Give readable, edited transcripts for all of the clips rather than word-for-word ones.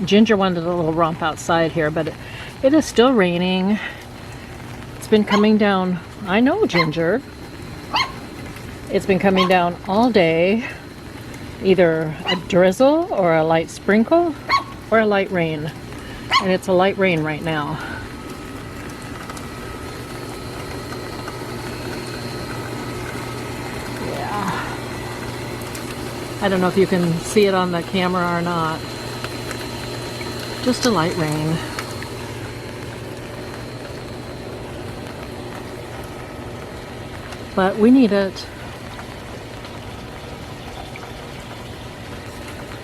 Ginger wanted a little romp outside here, but it is still raining. It's been coming down. I know, Ginger. It's been coming down all day. Either a drizzle or a light sprinkle or a light rain. And it's a light rain right now. Yeah. I don't know if you can see it on the camera or not. Just a light rain. But we need it.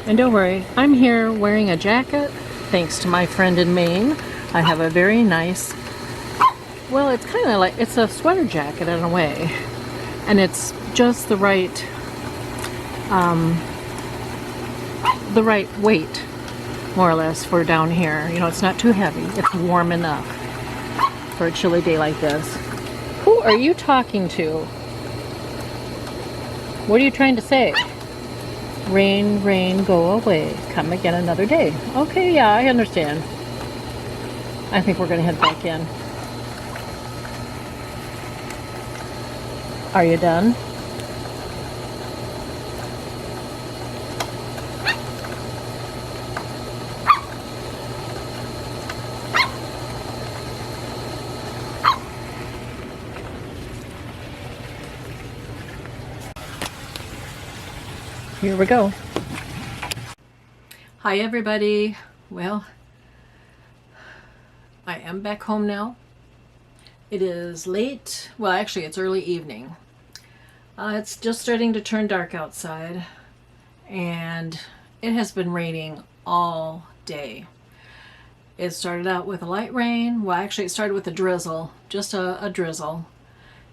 And don't worry, I'm here wearing a jacket thanks to my friend in Maine. I have a very nice, well, it's kind of like, it's a sweater jacket in a way. And it's just the right weight, more or less, for down here. You know, it's not too heavy. It's warm enough for a chilly day like this. Who are you talking to? What are you trying to say? Rain, rain, go away. Come again another day. Okay, yeah, I understand. I think we're going to head back in. Are you done? Here we go. Hi everybody. Well, I am back home now. It is late. Well, actually it's early evening. It's just starting to turn dark outside, and it has been raining all day. It started out with a light rain. Well, actually it started with a drizzle, just a drizzle,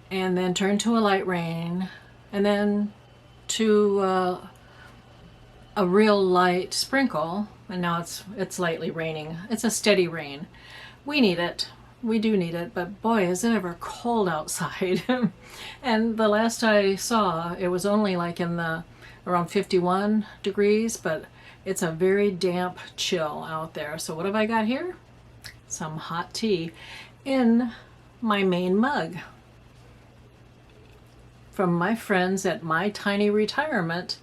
and then turned to a light rain, and then to a real light sprinkle, and now it's lightly raining. It's a steady rain. We need it. We do need it, but boy, is it ever cold outside. And the last I saw, it was only like in the around 51 degrees, but it's a very damp chill out there. So what have I got here? Some hot tea in my Maine mug from my friends at My Tiny Retirement,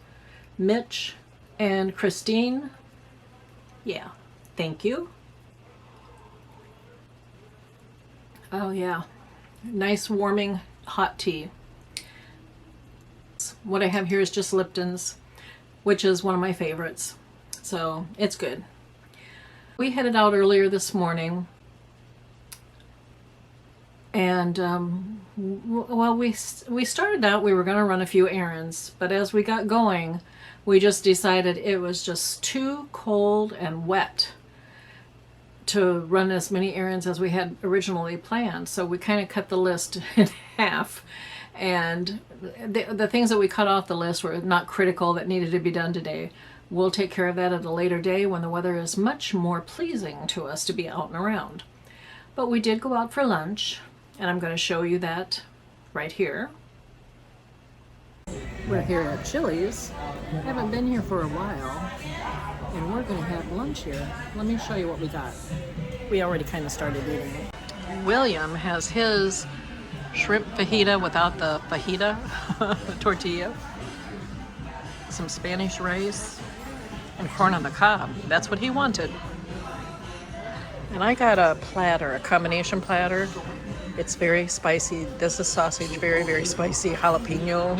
Mitch and Christine. Yeah, thank you. Oh yeah, nice warming hot tea. What I have here is just Lipton's, which is one of my favorites, so it's good. We headed out earlier this morning, and well, we started out, we were going to run a few errands, but as we got going, we just decided it was just too cold and wet to run as many errands as we had originally planned. So we kind of cut the list in half. And the things that we cut off the list were not critical, that needed to be done today. We'll take care of that at a later day when the weather is much more pleasing to us to be out and around. But we did go out for lunch, and I'm going to show you that right here. We're here at Chili's. Haven't been here for a while, and we're going to have lunch here. Let me show you what we got. We already kind of started eating. William has his shrimp fajita without the fajita tortilla, some Spanish rice, and corn on the cob. That's what he wanted. And I got a platter, a combination platter. It's very spicy. This is sausage, very, very spicy. Jalapeno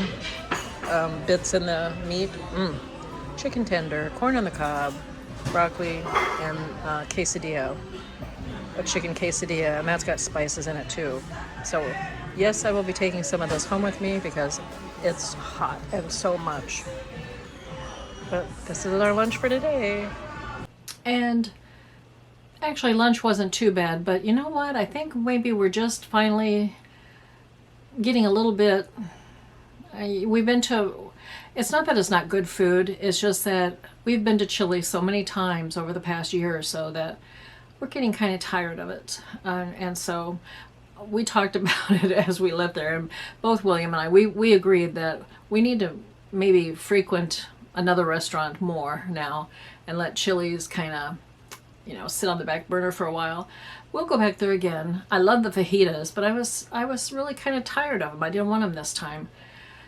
bits in the meat. Chicken tender, corn on the cob, broccoli, and quesadilla. A chicken quesadilla, and that's got spices in it too. So yes, I will be taking some of this home with me because it's hot and so much. But this is our lunch for today. And actually lunch wasn't too bad, but you know what? I think maybe we're just finally getting a little bit, we've been to, it's not that it's not good food, it's just that we've been to Chile so many times over the past year or so that we're getting kind of tired of it. And so we talked about it as we lived there, and both William and I, we agreed that we need to maybe frequent another restaurant more now and let Chili's kind of you know, sit on the back burner for a while. We'll go back there again. I love the fajitas, but I was really kind of tired of them. I didn't want them this time.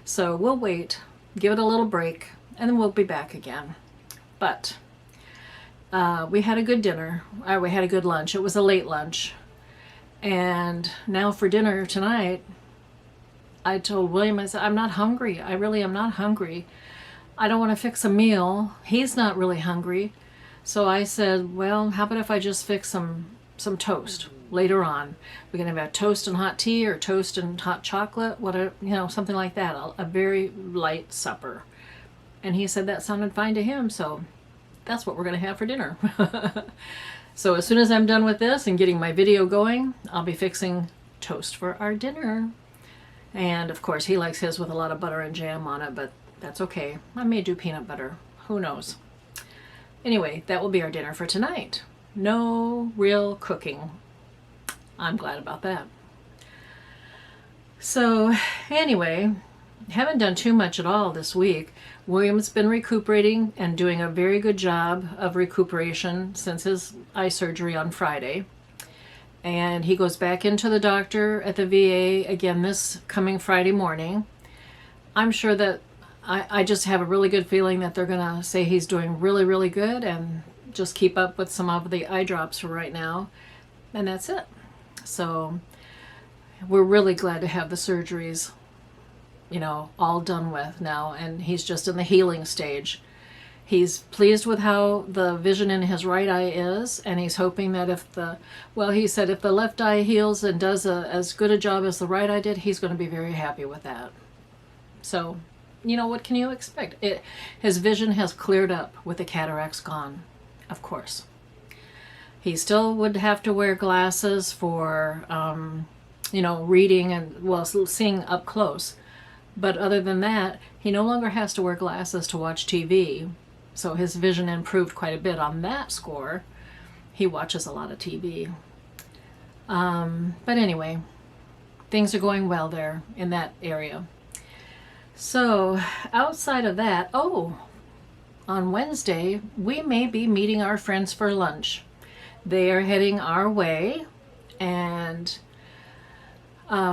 So we'll wait, give it a little break, and then we'll be back again. But we had a good dinner. We had a good lunch. It was a late lunch. And now for dinner tonight, I told William, I said, I'm not hungry. I really am not hungry. I don't want to fix a meal. He's not really hungry. So I said, well, how about if I just fix some toast later on? We're going to have toast and hot tea or toast and hot chocolate, whatever, you know, something like that. A very light supper. And he said that sounded fine to him, so that's what we're going to have for dinner. So as soon as I'm done with this and getting my video going, I'll be fixing toast for our dinner. And of course, he likes his with a lot of butter and jam on it, but that's okay. I may do peanut butter. Who knows? Anyway, that will be our dinner for tonight. No real cooking. I'm glad about that. So anyway, haven't done too much at all this week. William's been recuperating and doing a very good job of recuperation since his eye surgery on Friday. And he goes back into the doctor at the VA again this coming Friday morning. I'm sure that I just have a really good feeling that they're going to say he's doing really, really good and just keep up with some of the eye drops for right now. And that's it. So we're really glad to have the surgeries, you know, all done with now. And he's just in the healing stage. He's pleased with how the vision in his right eye is, and he's hoping that he said if the left eye heals and does as good a job as the right eye did, he's going to be very happy with that. So, you know, what can you expect? His vision has cleared up with the cataracts gone, of course. He still would have to wear glasses for, you know, reading and, well, seeing up close. But other than that, he no longer has to wear glasses to watch TV. So his vision improved quite a bit on that score. He watches a lot of TV. But anyway, things are going well there in that area. So outside of that, on Wednesday, we may be meeting our friends for lunch. They are heading our way and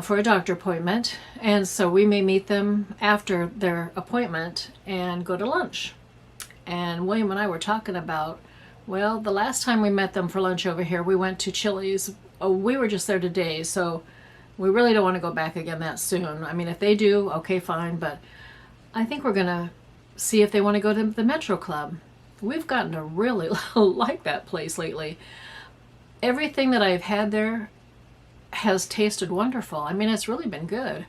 for a doctor appointment. And so we may meet them after their appointment and go to lunch. And William and I were talking about, well, the last time we met them for lunch over here, we went to Chili's. Oh, we were just there today, so we really don't want to go back again that soon. I mean, if they do, okay, fine, but I think we're going to see if they want to go to the Metro Club. We've gotten to really like that place lately. Everything that I've had there has tasted wonderful. I mean, it's really been good.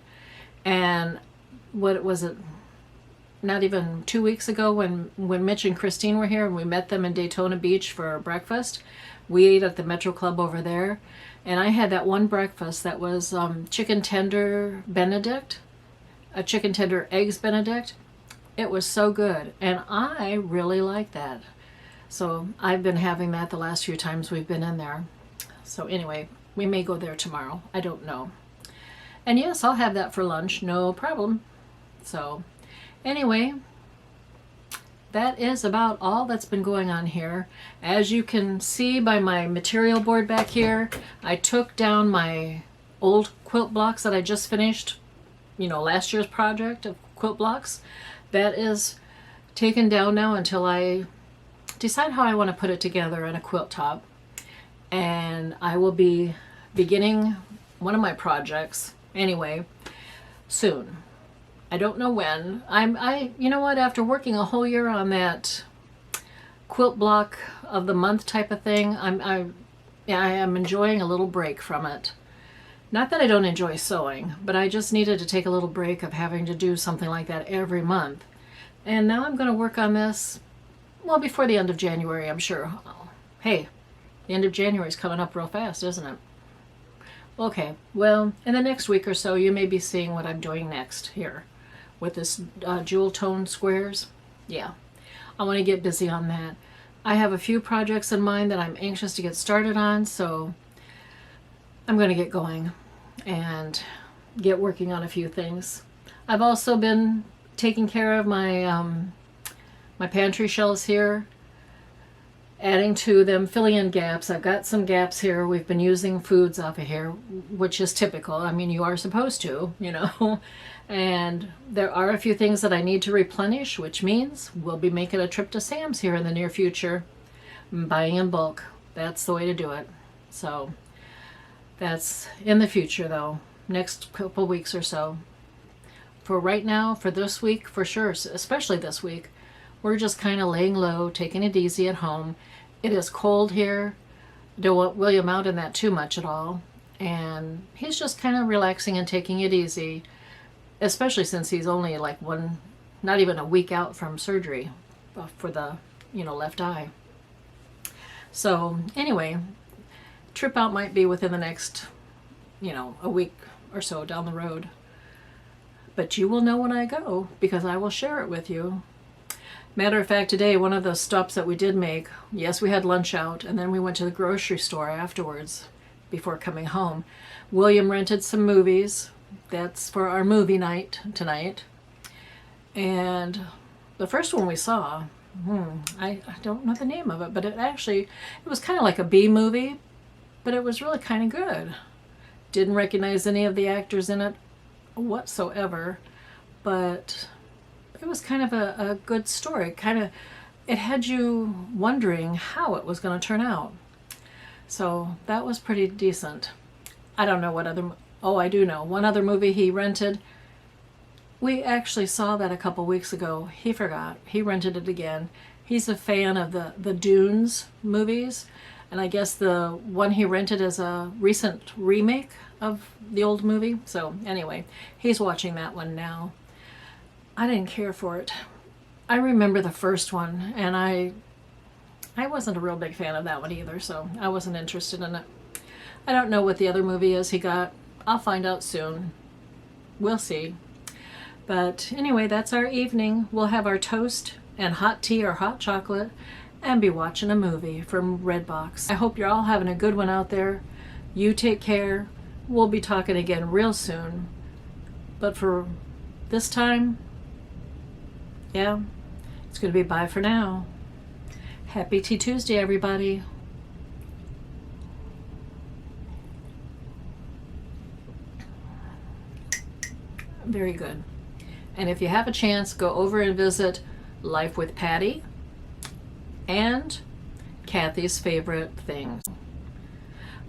And what was it? Not even 2 weeks ago when Mitch and Christine were here and we met them in Daytona Beach for breakfast, we ate at the Metro Club over there. And I had that one breakfast that was chicken tender Benedict, a chicken tender eggs Benedict. It was so good. And I really like that. So I've been having that the last few times we've been in there. So anyway, we may go there tomorrow. I don't know. And yes, I'll have that for lunch. No problem. So anyway, that is about all that's been going on here. As you can see by my material board back here, I took down my old quilt blocks that I just finished, you know, last year's project of quilt blocks. That is taken down now until I decide how I want to put it together in a quilt top. And I will be beginning one of my projects anyway soon. I don't know when. You know what, after working a whole year on that quilt block of the month type of thing, I am enjoying a little break from it. Not that I don't enjoy sewing, but I just needed to take a little break of having to do something like that every month. And now I'm going to work on this, well, before the end of January, I'm sure. Hey, the end of January is coming up real fast, isn't it? Okay, well, in the next week or so, you may be seeing what I'm doing next here with this jewel tone squares. Yeah, I want to get busy on that. I have a few projects in mind that I'm anxious to get started on, so I'm going to get going and get working on a few things. I've also been taking care of my my pantry shelves here, adding to them, filling in gaps. I've got some gaps here. We've been using foods off of here, which is typical. I mean, you are supposed to, you know. And there are a few things that I need to replenish, which means we'll be making a trip to Sam's here in the near future, buying in bulk. That's the way to do it. So that's in the future, though, next couple weeks or so. For right now, for this week, for sure, especially this week, we're just kind of laying low, taking it easy at home. It is cold here. Don't want William out in that too much at all. And he's just kind of relaxing and taking it easy, especially since he's only like not even a week out from surgery for the, left eye. So anyway, trip out might be within the next, a week or so down the road. But you will know when I go, because I will share it with you. Matter of fact, today, one of the stops that we did make, yes, we had lunch out, and then we went to the grocery store afterwards before coming home. William rented some movies. That's for our movie night tonight. And the first one we saw, I don't know the name of it, but it was kind of like a B movie, but it was really kind of good. Didn't recognize any of the actors in it whatsoever, but it was kind of a good story. It had you wondering how it was going to turn out. So that was pretty decent. I don't know what other, I do know. One other movie he rented. We actually saw that a couple weeks ago. He forgot. He rented it again. He's a fan of the Dunes movies. And I guess the one he rented is a recent remake of the old movie. So anyway, he's watching that one now. I didn't care for it. I remember the first one, and I wasn't a real big fan of that one either, so I wasn't interested in it. I don't know what the other movie is he got. I'll find out soon. We'll see. But anyway, that's our evening. We'll have our toast and hot tea or hot chocolate and be watching a movie from Redbox. I hope you're all having a good one out there. You take care. We'll be talking again real soon. But for this time, yeah, it's going to be bye for now. Happy Tea Tuesday, everybody. Very good. And if you have a chance, go over and visit Life with Patti and Kathy's favorite Thngs.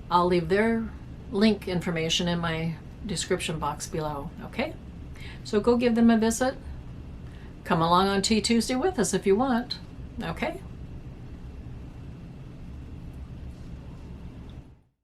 I'll leave their link information in my description box below, okay? So go give them a visit. Come along on Tea Tuesday with us if you want, okay?